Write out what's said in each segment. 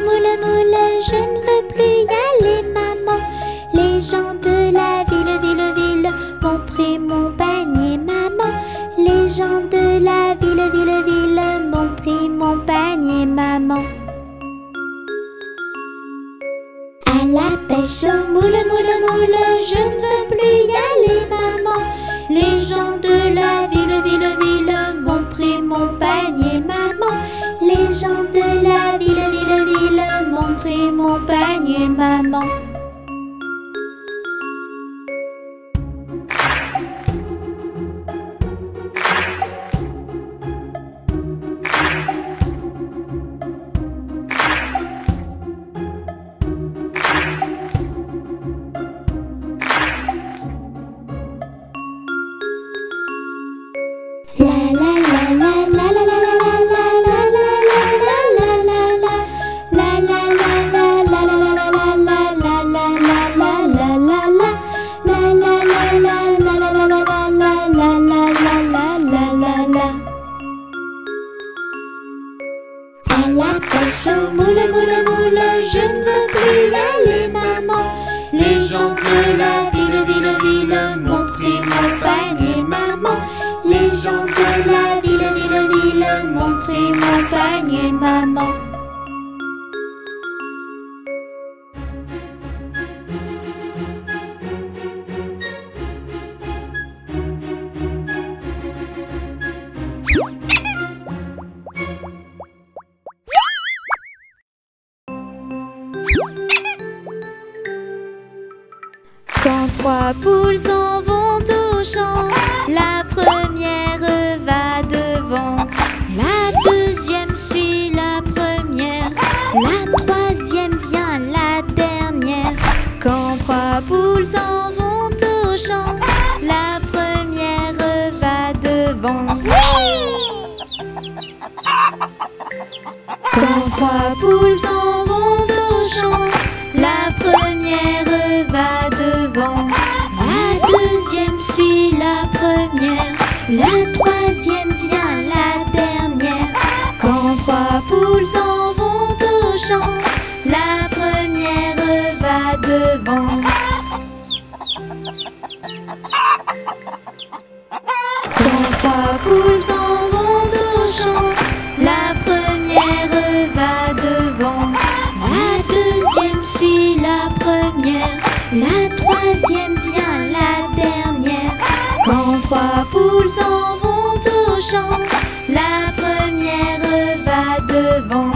moule, moule, moule, je ne veux plus y aller, maman. Les gens de la ville, ville, ville m'ont pris mon panier, maman. Les gens de la ville, ville, ville m'ont pris mon panier, maman. À la pêche au moule, moule, moule, je ne veux plus y aller, maman. Les gens de la ville, ville, ville m'ont pris mon panier, maman. Les gens de la ville, ville, ville m'ont pris mon panier, maman. À la pêche au moule, moule, moule, je ne veux plus y aller, maman. Les gens de la ville, ville, ville m'ont pris mon panier, maman. Les gens de la ville, ville, ville m'ont pris mon panier, maman. Quand trois poules s'en vont au champ, la première va devant, la deuxième suit la première, la troisième vient la dernière. Quand trois poules s'en vont au champ, la première va devant. Quand trois poules s'en vont au champ, la première va devant, la deuxième suit la première, la troisième vient la dernière. Quand trois poules s'en vont au champ, la première va devant. Quand trois poules s'en vont au champ, la première va devant, la deuxième suit la première, la troisième vient la dernière. Quand trois poules s'en vont au champ, la première va devant.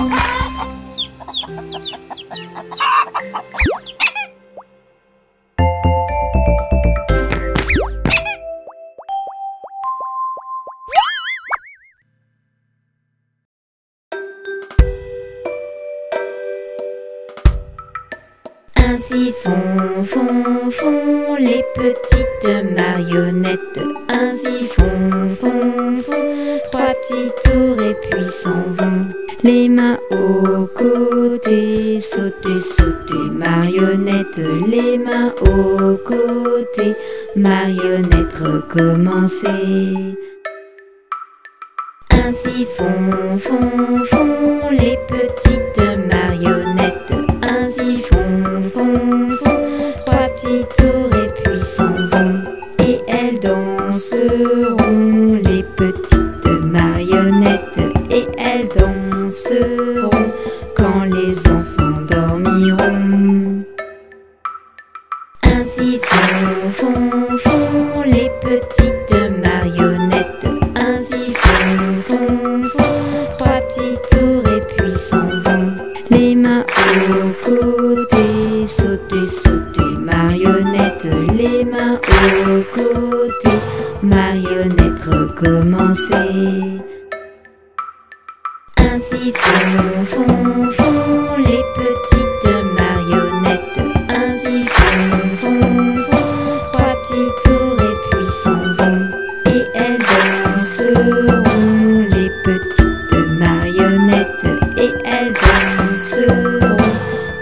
Ainsi font, font, font les petites marionnettes. Ainsi font, font, font trois petits tours et puis s'en vont. Les mains aux côtés, sauter, sauter, marionnette. Les mains aux côtés, marionnette, recommencer. Ainsi font, font, font les petites marionnettes. Ainsi font, font, font trois petits tours et puis s'en vont. Et elles danseront, les petites marionnettes. Et elles danseront quand les enfants dormiront. Ainsi font, font, font les petites marionnettes. Ainsi font, font, font trois petits tours et puis s'en vont. Les mains aux côtés, sauter, sauter, marionnette. Les mains aux côtés, marionnette, recommencer. Ainsi font, font, font les petites marionnettes. Ainsi font, font, font trois petits tours et puis s'en vont. Et elles danseront, les petites marionnettes. Et elles danseront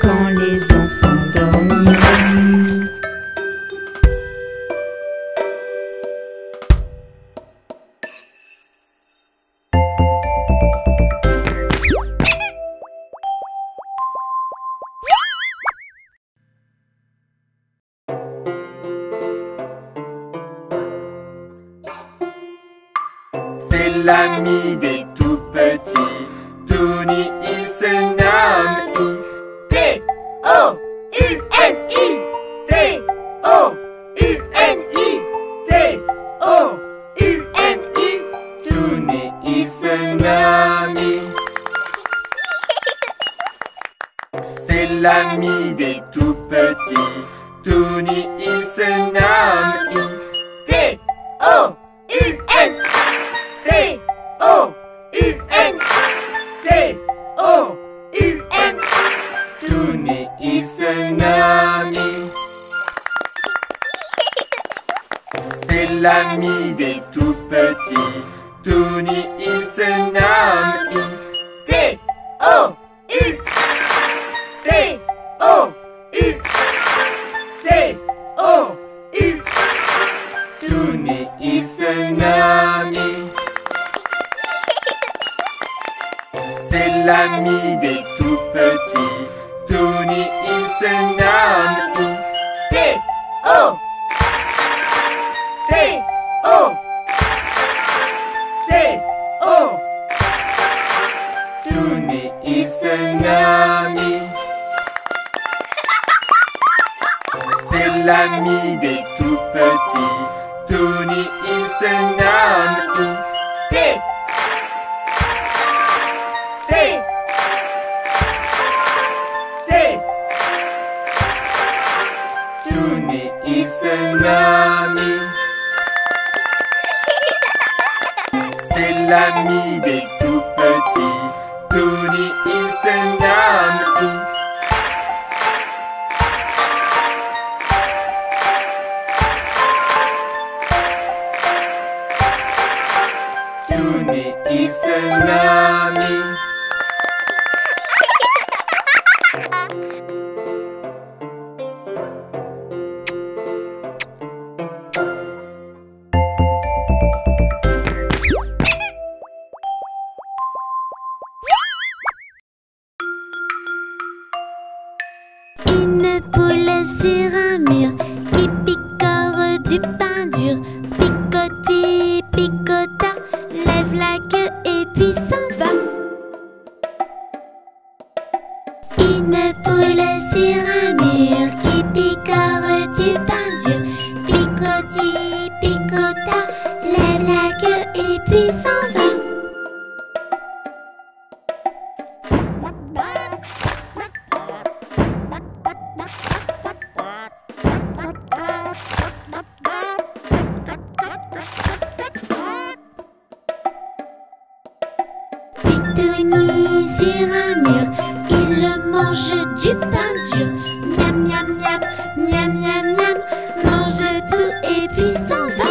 quand les enfants dormiront. C'est l'ami des tout petits. Tony, il se nomme T-O-U-N-I. T-O-U-N-I. T-O-U-N-I. Tony, il se nomme. C'est l'ami des tout petits. Tony, il se nomme T-O-U-N. T-O-U-N. T-O-U-N. Tony, il se nomme. C'est l'ami des tout petits. Tony, il se nomme T-O-U. T-O-U. T-O-U. Tony, il se nomme. C'est l'ami des tout petits. Tony, il se nomme T-O. T-O. T-O. Tony, il se nomme. C'est l'ami des tout petits. Tony, il se nomme T. T. T. Tony, il se nomme. C'est l'ami des tout petits. Tony, il se nomme. Tony, il se nomme. Une poule sur un mur qui picore du pain dur. Picoté, picota, lève la queue et puis s'en va. Une poule sur un mur qui picore du pain dur. Picoté, picota, lève la queue et puis s'en va. Tony sur un mur, il mange du pain dur. Miam miam miam, miam miam miam, mange tout et puis s'en va.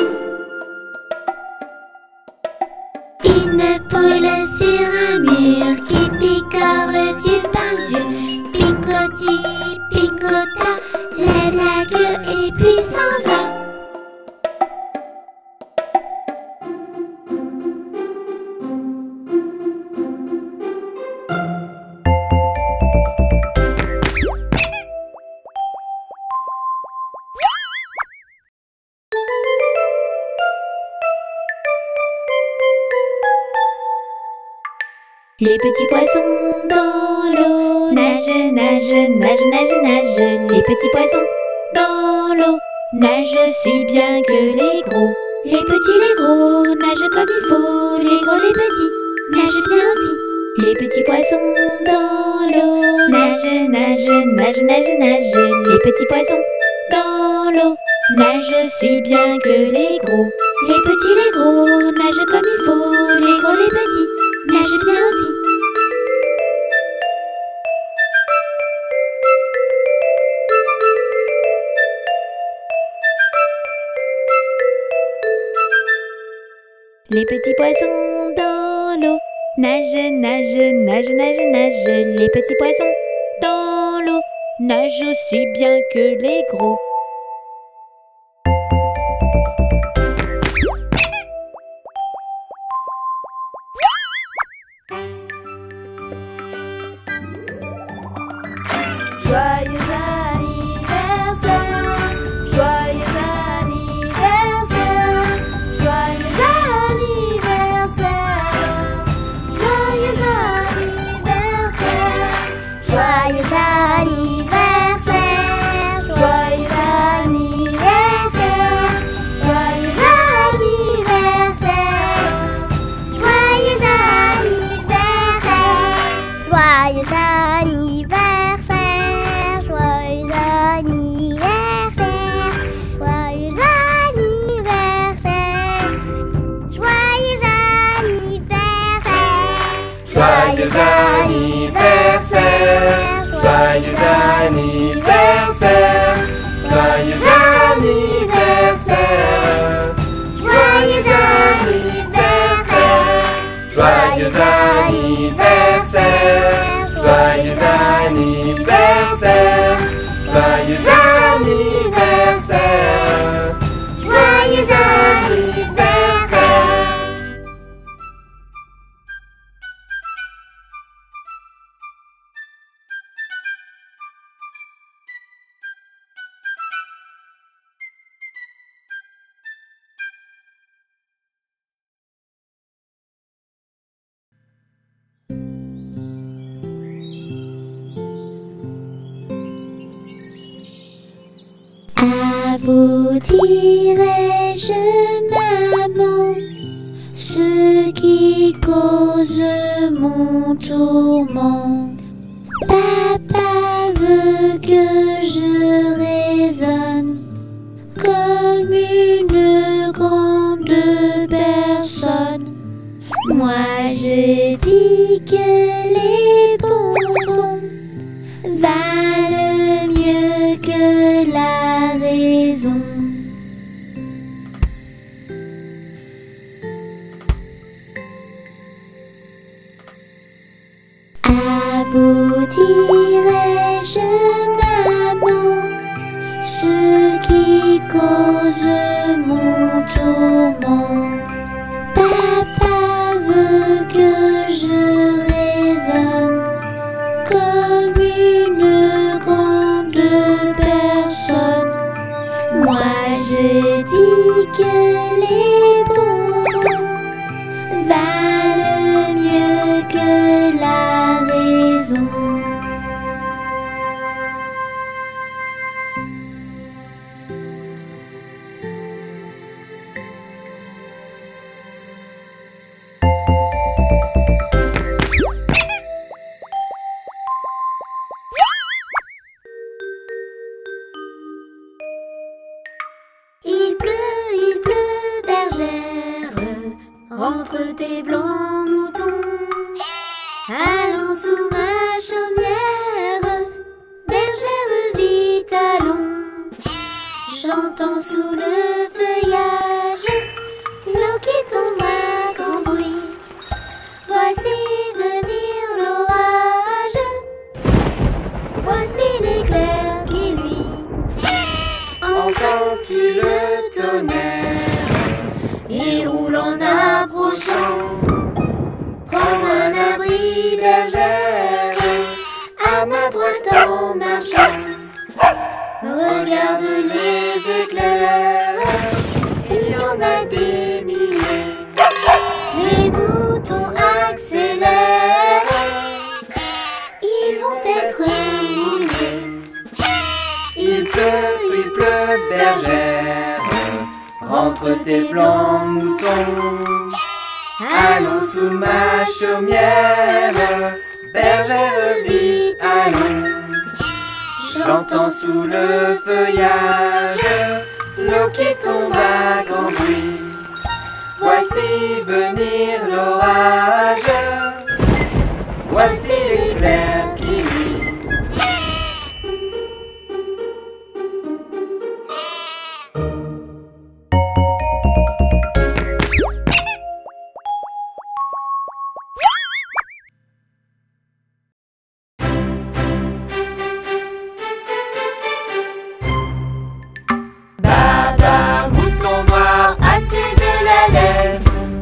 Une poule sur un mur qui picore du pain dur. Picoti, picota, lève la queue et puis s'en va. Les petits poissons dans l'eau nagent, nagent, nagent, nagent, nagent. Les petits poissons dans l'eau nagent aussi bien que les gros. Les petits, les gros nagent comme il faut. Les gros, les petits nagent bien aussi. Les petits poissons dans l'eau nagent, nagent, nagent, nagent, nagent. Les petits poissons dans l'eau nagent aussi bien que les gros. Les petits, les gros nagent comme il faut. Les gros, les petits nagent bien aussi. Les petits poissons dans l'eau nagent, nagent, nagent, nagent, nagent. Les petits poissons dans l'eau nagent aussi bien que les gros. Joyeux anniversaire, joyeux anniversaire, joyeux anniversaire. À vous dirai-je, maman, ce qui cause mon tourment. Papa veut que je raisonne comme une grande personne. Moi je dis que les bonbons valent mieux que la raison. À vous dirai-je, maman, ce qui cause mon tourment. Papa veut que je raisonne comme une grande personne. Moi je dis que les bonbons valent mieux que la raison. Il pleut, bergère, rentre tes blancs moutons. Allons sous ma chaumière, bergère vite allons. J'entends sous le feuillage l'eau qui tombe à grand bruit. Voici venir l'orage, voici l'éclair qui luit. Entends-tu le tonnerre? Il roule en approchant. Prends un abri, bergère, à ma droite en marchant. Regarde les éclairs, il y en a des milliers. Les moutons accélèrent, ils vont être mouillés. Il pleut, bergère, rentre tes blancs moutons. Allons sous ma chaumière, bergère vite allons. J'entends sous le feuillage l'eau qui tombe à grand bruit. Voici venir l'orage, voici l'éclair qui luit.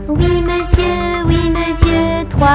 Oui monsieur, 3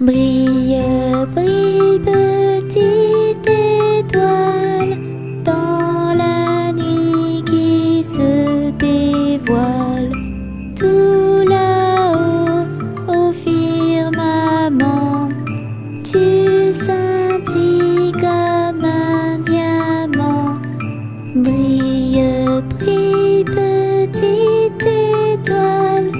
Brille, brille, petite étoile, dans la nuit qui se dévoile. Tout là-haut, au firmament, tu scintilles comme un diamant. Brille, brille, petite étoile,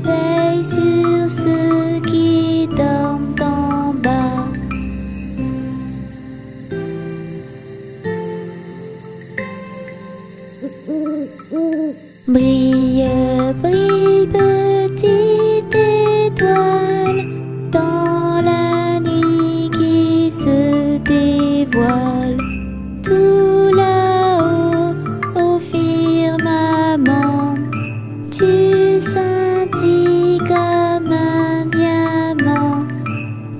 veille sur ceux qui dorment en bas. Brille, brille, petite étoile, dans la nuit qui se dévoile. Tout là-haut, au firmament, tu scintilles comme un diamant.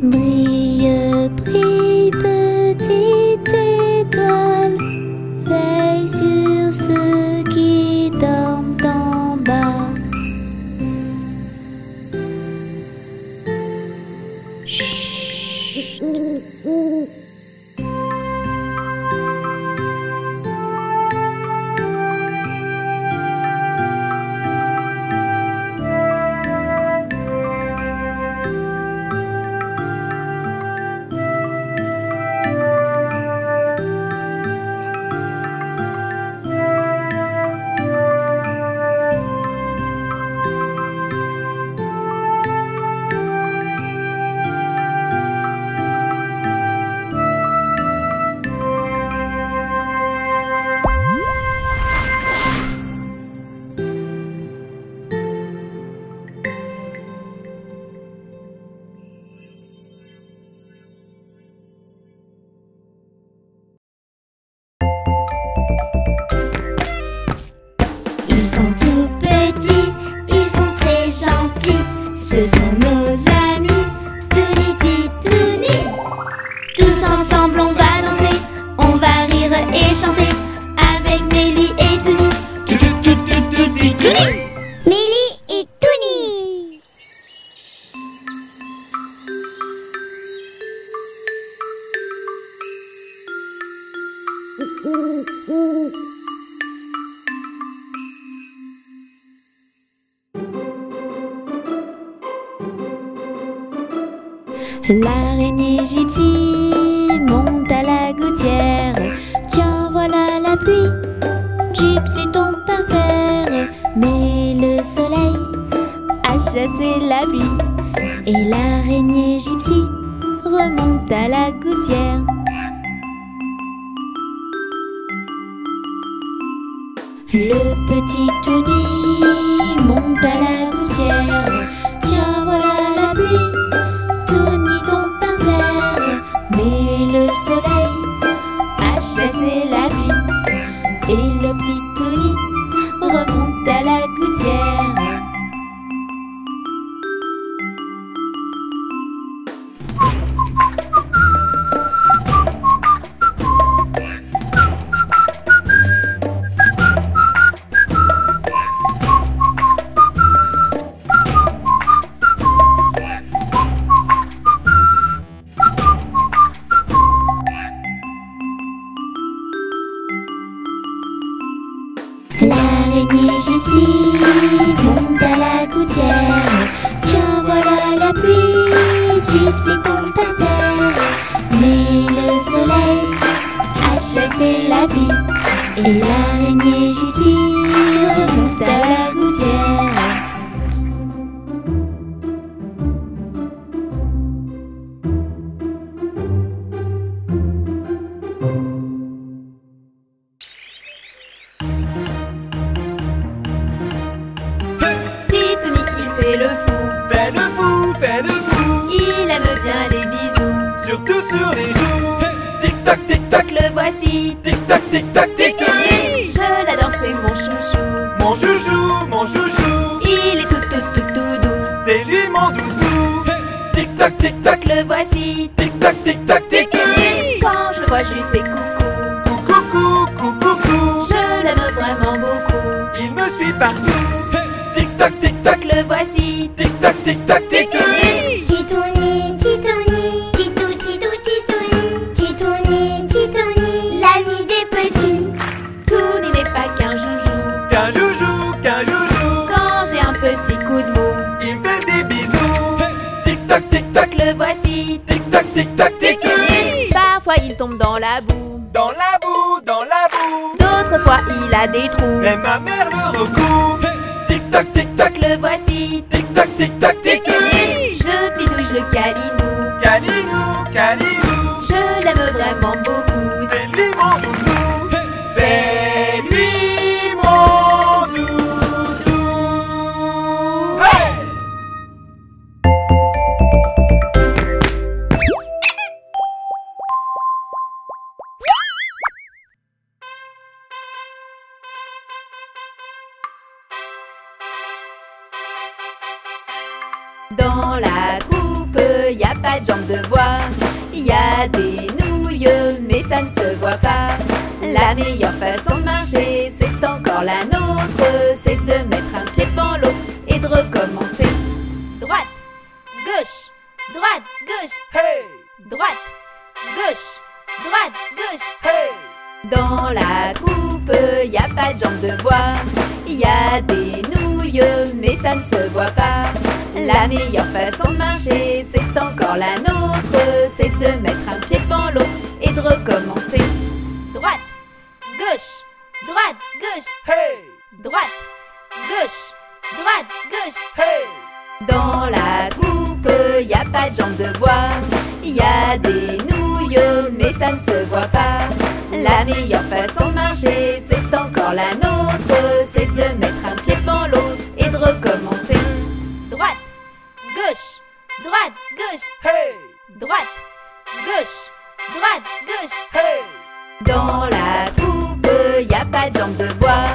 Brille, brille, petite étoile, veille sur ceux qui dorment en bas. Chut. Ils sont tout petits, ils sont très gentils. Ce sont nos amis, Touni, Titouni. Tous ensemble on va danser, on va rire et chanter avec Mélie et Touni. Mélie et Touni. L'araignée gypsy monte à la gouttière. Tiens, voilà la pluie. Gypsy tombe par terre. Mais le soleil a chassé la pluie. Et l'araignée gypsy remonte à la gouttière. Le petit Touni monte à la gouttière. Tiens, voilà la pluie. Touni tombe par terre, mais le soleil a chassé la pluie. Et le petit Touni remonte à la gouttière. L'araignée gypsy monte à la gouttière. Tiens, voilà la pluie. Gypsy tombe par terre, mais le soleil a chassé la pluie. Et l'araignée gypsy remonte à la gouttière. Fais le fou, Fais le fou, fais le fou. il aime bien les bisous. Surtout sur les joues. Tic-tac, tic-tac, Le voici, tic-tac, tic-tac, tic-tac. je l'adore, c'est mon chouchou. Mon chouchou, mon chouchou. Il est tout doux. C'est lui mon doudou. Tic-tac, tic-tac, Le voici, tic-tac, tic-tac, tic-tac. quand je le vois, je lui fais coucou. Coucou, coucou, coucou. Je l'aime vraiment beaucoup. Il me suit partout. Tic-tac, tic-tac, Le voici, tic-tac, tic-tac, tic-tac. mou de mou. Il fait des bisous. Tic-tac, tic-tac, Le voici. tic-tac, tic-tac, tic-tac. Parfois il tombe dans la boue. Dans la boue, dans la boue. D'autres fois il a des trous. Mais ma mère le recoue. Tic-tac, tic-tac, Le voici. tic-tac, tic-tac, tic-tac. Je le bidouille, je le câlinou. Calinou, calinou. Je l'aime vraiment beaucoup. C'est lui mon doudou. C'est lui mon doudou. Hey! Dans la troupe, y a pas de jambes de bois. Y a des nouilles, mais ça ne se voit pas. La meilleure façon de marcher, c'est encore la nôtre. C'est de mettre un pied devant l'autre et de recommencer. Droite, gauche, droite, gauche, Hey! droite, gauche, droite, gauche. Hey! Dans la troupe, y a pas de jambes de bois. Y a des nouilles, mais ça ne se voit pas. La meilleure façon de marcher, c'est encore la nôtre. C'est de mettre un pied devant l'autre et de recommencer. Droite, gauche, droite, gauche, Hey! droite, gauche, droite, gauche. Hey! Dans la troupe, y a pas de jambes de bois. Y a des nouilles, mais ça ne se voit pas. La meilleure façon de marcher, c'est encore la nôtre. C'est de mettre un pied devant l'autre et de recommencer. Droite, gauche, droite, gauche, Hey! droite, gauche, droite, gauche. Hey! Dans la troupe, y a pas de jambes de bois.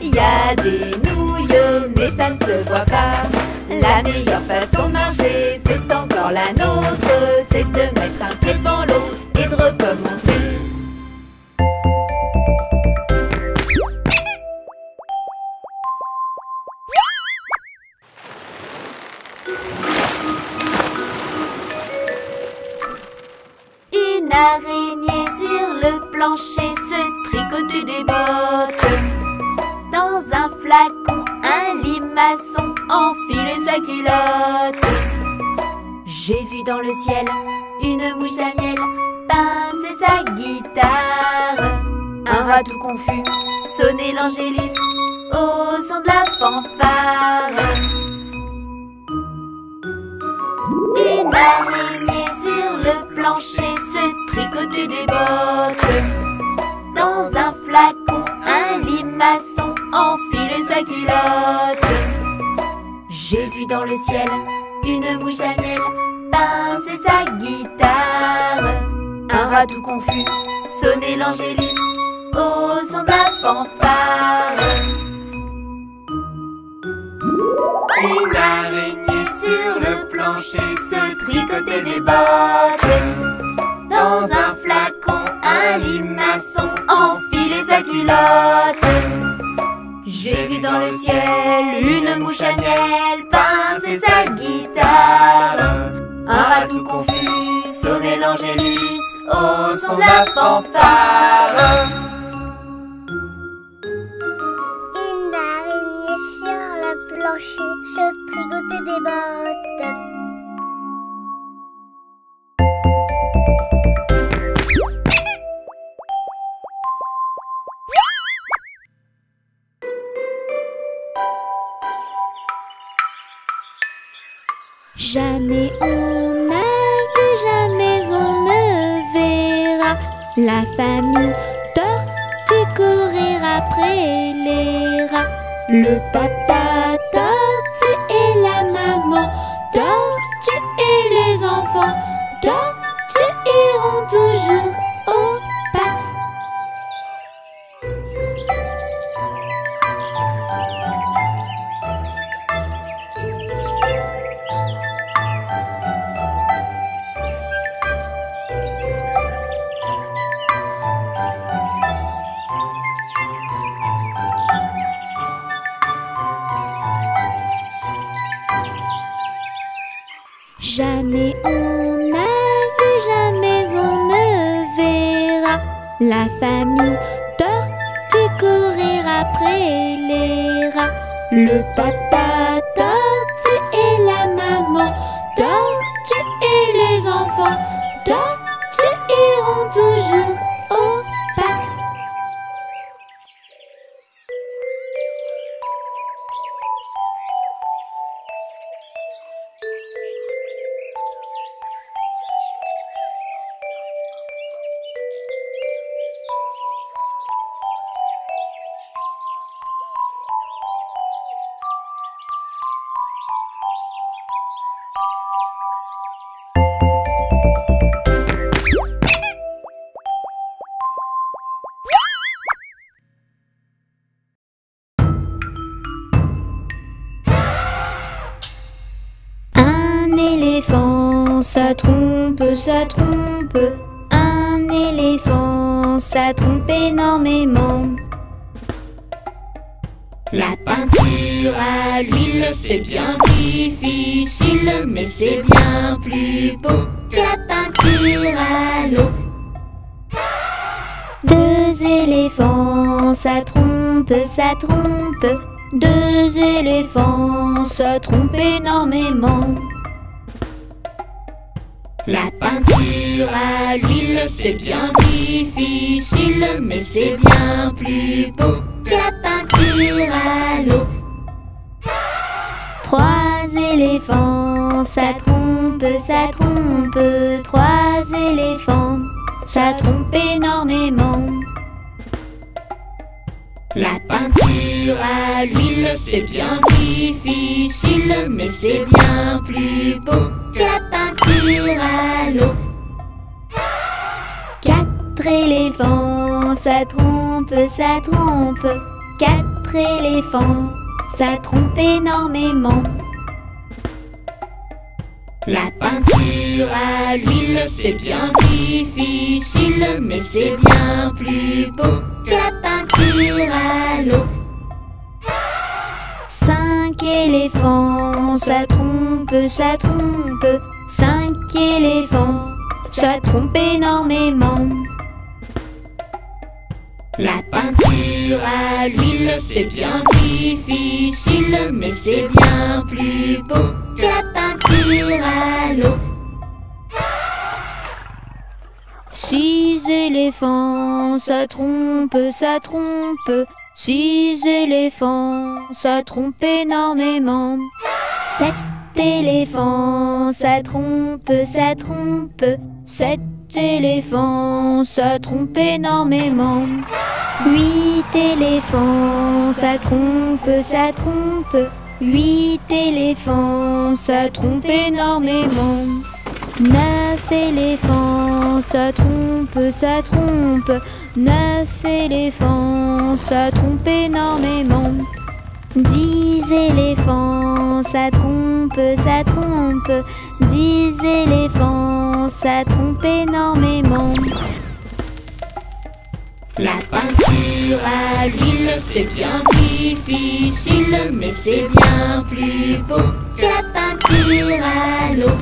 Y a des nouilles, mais ça ne se voit pas. La meilleure façon de marcher, c'est encore la nôtre. C'est de mettre un pied devant l'autre et de recommencer. Une araignée sur le plancher se tricotait des bottes. Dans un flacon, un limaçon enfilait sa culotte. J'ai vu dans le ciel une mouche à miel pincer sa guitare. Un rat tout confus sonnait l'angélus au son de la fanfare. Une araignée sur le plancher se tricotait des bottes. Dans un flacon, un limaçon enfilait sa culotte. J'ai vu dans le ciel une mouche à miel pincer sa guitare. Un rat tout confus sonnait l'angélus au son de la fanfare. Une araignée sur le plancher se tricotait des bottes. Dans un flacon, un limaçon enfilait sa culotte. J'ai vu dans le ciel une mouche à miel pincer sa guitare. Un rat tout confus sonnait l'angélus au son de la fanfare. Une araignée sur le plancher se tricotait des bottes. Jamais on n'a vu, jamais on ne verra la famille tortue courir après les rats. Le papa tortue et la maman tortue et les enfants tortues iront toujours au pas. Jamais on n'a vu, jamais on ne verra la famille tortue courir après les rats. Le papa tortue toujours au pas. Ça trompe, ça trompe. Un éléphant, ça trompe énormément. La peinture à l'huile, c'est bien difficile, mais c'est bien plus beau que la peinture à l'eau. Deux éléphants, ça trompe, ça trompe. Deux éléphants, ça trompe énormément. La peinture à l'huile, c'est bien difficile, mais c'est bien plus beau que la peinture à l'eau. Trois éléphants, ça trompe, ça trompe. Trois éléphants, ça trompe énormément. La peinture à l'huile, c'est bien difficile, mais c'est bien plus beau que la peinture à l'eau. Quatre éléphants, ça trompe, ça trompe. Quatre éléphants, ça trompe énormément. La peinture à l'huile, c'est bien difficile, mais c'est bien plus beau que la peinture à l'eau. Cinq éléphants, ça trompe, ça trompe. Cinq éléphants, ça trompe énormément. La peinture à l'huile, c'est bien difficile, mais c'est bien plus beau que la peinture à l'eau. Six éléphants, ça trompe, ça trompe. Six éléphants, ça trompe énormément. Sept éléphants, ça trompe, ça trompe. Sept éléphants, ça trompe énormément. Huit éléphants, ça trompe, ça trompe. Huit éléphants, ça trompe énormément. Neuf éléphants, ça trompe, ça trompe. Neuf éléphants, ça trompe énormément. 10 éléphants, ça trompe, ça trompe. 10 éléphants, ça trompe énormément. La peinture à l'huile, c'est bien difficile, mais c'est bien plus beau que la peinture à l'eau.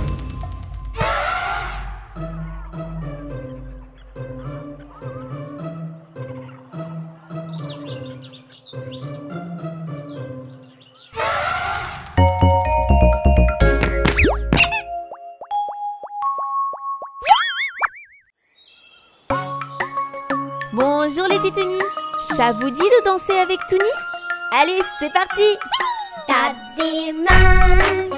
Bonjour les titounis. Ça vous dit de danser avec Touni? Allez, c'est parti. Tape des mains,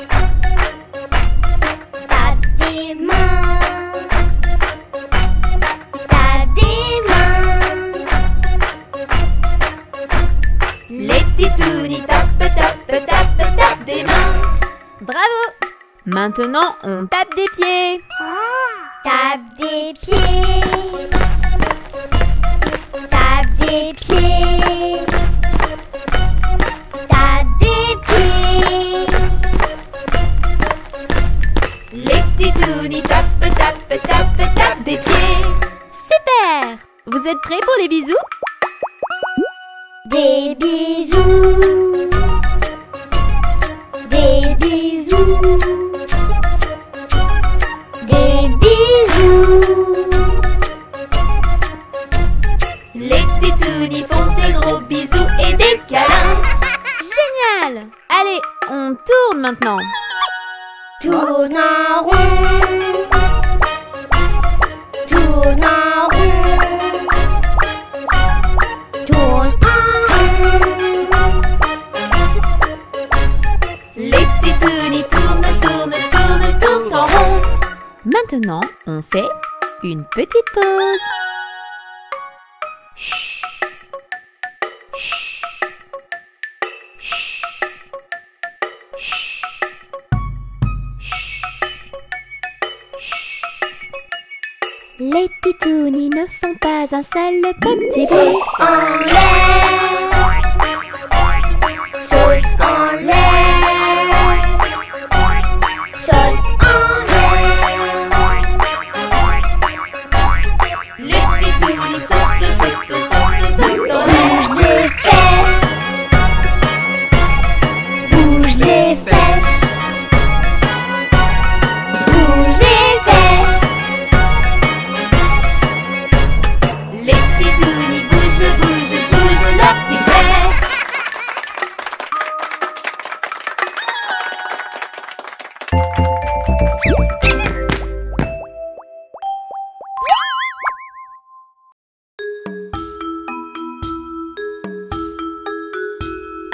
tape des mains, tape des mains. Les titounis tape, tape, tape, tape des mains. Bravo. Maintenant, on tape des pieds. Tape des pieds, tape des pieds, tape des pieds. Les titounis tape, tape, tape, tape des pieds. Super. Vous êtes prêts pour les bisous? Des bisous, des bisous, des bisous. Les titounis font des gros bisous et des câlins. Génial. Allez, on tourne maintenant. Tourne en rond, tourne en Maintenant, on fait une petite pause. Les titounis ne font pas un seul petit bond En l'air, saute en l'air, saute en l'air. Les titounis sautent, sautent, sautent, sautent en l'air. Bouge les fesses, bouge les fesses, bouge les fesses. Les titounis bougent, bougent, bougent leurs petites fesses.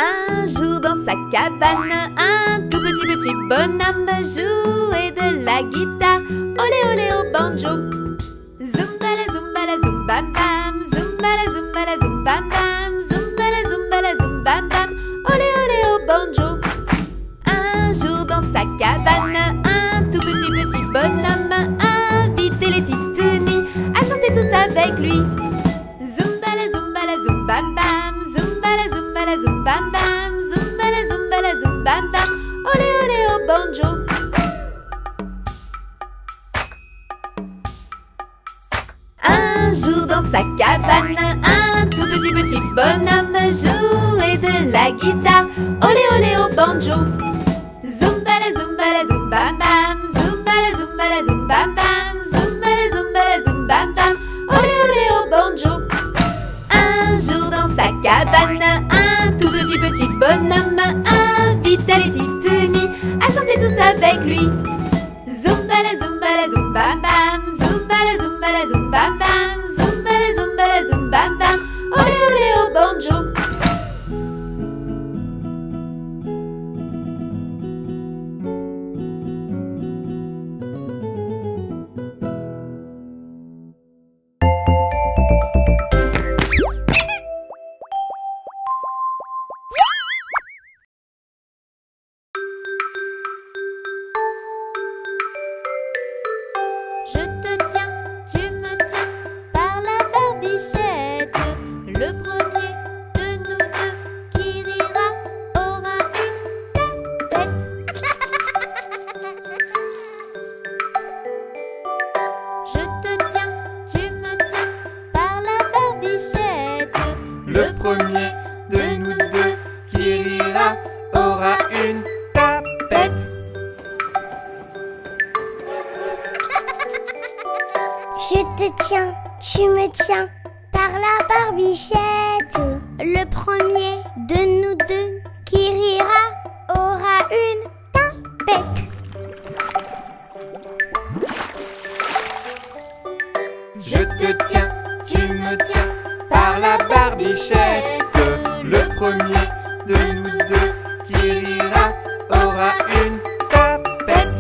Un jour dans sa cabane, un tout petit bonhomme jouait de la guitare. Olé olé au banjo. Zumba la zumba la zumba bam, zumba la zumba la zumba bam, zumba la zumba la zumba bam. Olé olé au banjo. Un jour dans sa cabane, un tout petit bonhomme invitait les titounis à chanter tous avec lui. Zumba la zumba bam, zumba la zumba bam, zumba la zumba bam. Olé olé au banjo. Un jour dans sa cabane, un tout petit bonhomme jouait de la guitare. Olé olé au banjo. Zumba la zumba bam, zumba la zumba bam, zumba la zumba bam. Olé olé au banjo. Un jour dans sa cabane, un tout petit bonhomme invitait les titounis à chanter tous avec lui. Zumba la zumba bam, zumba la zumba bam, zumba la zumba bam. Olé olé au banjo. Je te tiens, tu me tiens par la barbichette. Le premier de nous deux qui rira aura une tapette. Je te tiens, tu me tiens par la barbichette. Le premier de nous deux qui rira aura une tapette. Je te tiens, tu me tiens par la barbichette. Le premier de nous deux qui rira aura une tapette. Je te tiens, tu me tiens par la barbichette. Le premier de nous deux qui rira aura une tapette.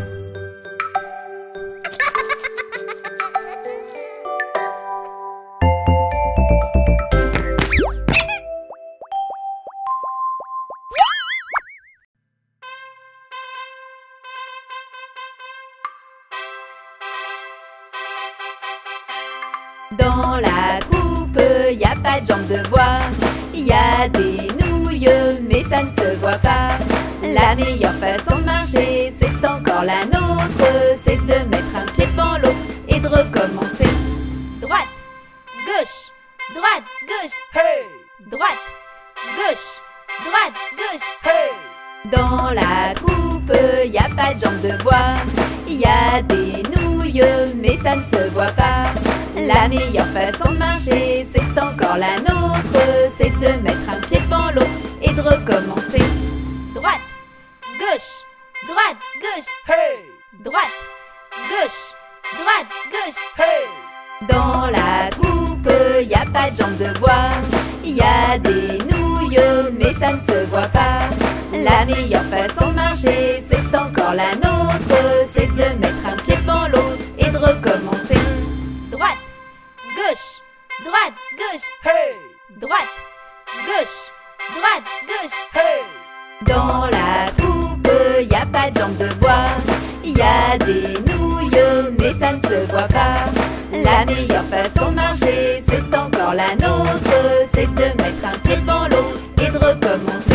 Dans la troupe, y a pas de jambes de bois. Y a des nouilles, mais ça ne se voit pas. La meilleure façon de marcher, c'est encore la nôtre. C'est de mettre un pied devant l'autre et de recommencer. Droite, gauche, droite, gauche, hey! Droite, gauche, droite, gauche, hey! Dans la troupe, y a pas de jambes de bois. Y a des nouilles, mais ça ne se voit pas. La meilleure façon de marcher, c'est encore la nôtre. C'est de mettre un pied devant l'autre et de recommencer. Droite, gauche, hey! Droite, gauche, hey! Dans la troupe, y a pas de jambes de bois. Y a des nouilles, mais ça ne se voit pas. La meilleure façon de marcher, c'est encore la nôtre. C'est de mettre un pied devant l'autre et et de recommencer. Droite, gauche, droite, gauche, hey! Droite, gauche, droite, gauche, hey! Dans la troupe, y a pas de jambes de bois. Y a des nouilles, mais ça ne se voit pas. La meilleure façon de marcher, c'est encore la nôtre. C'est de mettre un pied devant l'autre et de recommencer.